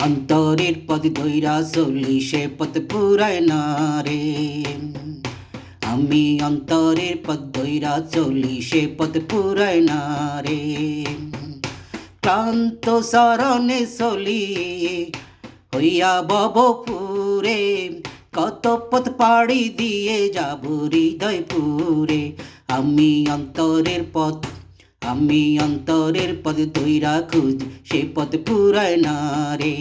অন্তরের পথ ধইরা চলি সে পথ পুরায় না রে। আমি অন্তরের পথ ধইরা চলি সে পথ পুরায় না রে। ক্লান্ত চরণে চলি হইয়া ভবপুরে, কত পথ পাড়ি দিয়ে যাব হৃদয়পুরে। আমি অন্তরের পথ ধইরা খুঁজি সে পথ পুরায় না রে।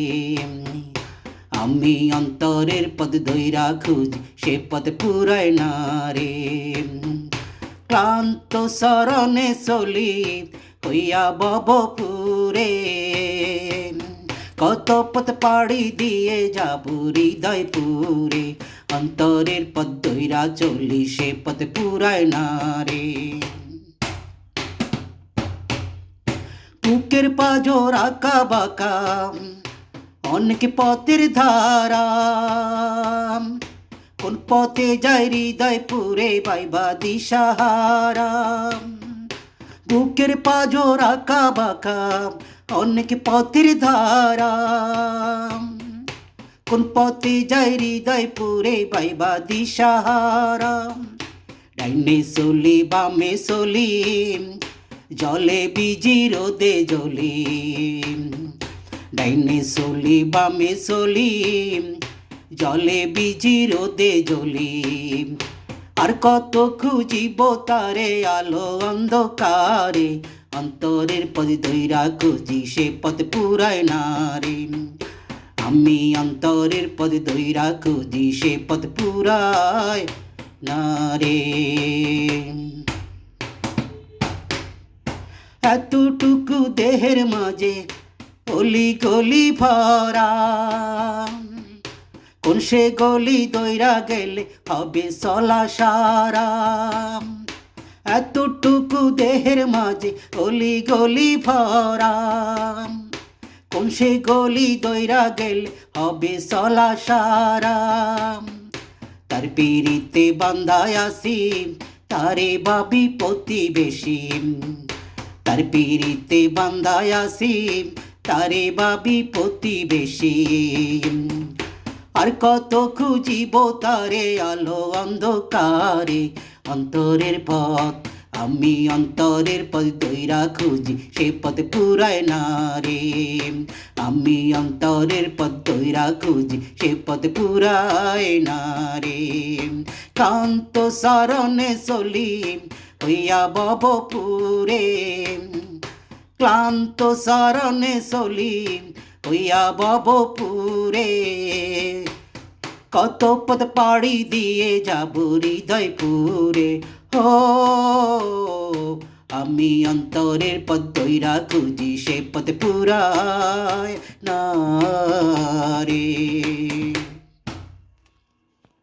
আমি অন্তরের পথ ধইরা খুঁজি সে পথ পুরায় না রে। ক্লান্ত চরণে চলি হইয়া ভবপুরে, কত পথ পাড়ি দিয়ে যাব হৃদয়পুরে। অন্তরের পথ ধইরা চলি সে পথ পুরায় না রে। বুকের পাঁজর আঁকা বাঁকা অনেক পথের ধারা, কোন পথে যায় হৃদয়পুরে পাইবা দিশাহারা। বুকের পাঁজর আঁকা বাঁকা অনেক পথের ধারা, কোন পথে যায় হৃদয়পুরে পাইবা দিশাহারা। ডাইনে চলি বামে চলি জলে বিজি রোদে জ্বলি, ডাইনে চলি বামে চলি জলে বিজি রোদে জ্বলি। আর কত খুঁজিব তারে আলো অন্ধকারে, অন্তরের পথ ধইরা খুঁজি সে পথ পুরায় না রে। আমি অন্তরের পথ ধইরা খুঁজি সে পথ পুরায় না রে। এতটুকু দেহের মাঝে অলি গলি ভরা, কোন সে গলি দইরা গেলে হবে চলা সারা। এতটুকু দেহের মাঝে অলি গলি ভরা, কোন সে গলি দইরা গেলে হবে চলা সারা। তার পিড়িতে বান্ধায় আসি তারে ভাবি প্রতিবেশী, তার পিড়িতে বান্ধায় আসি তারে ভাবি প্রতিবেশী। আর কত খুঁজিব তারে আলো অন্ধকারে, অন্তরের পথ আমি অন্তরের পথ ধইরা খুঁজি সে পথ পুরায় না রে। আমি অন্তরের পথ ধইরা খুঁজি সে পথ পুরায় না রে। কান্ত চরণে চলি হইয়া ভবপুরে, ক্লান্ত চরণে চলি হইয়া ভবপুরে, কত পথ পাড়ি দিয়ে যাব হৃদয়পুরে। ও আমি অন্তরের পথ ধইরা খুঁজি সে পথ পুরায় না রে।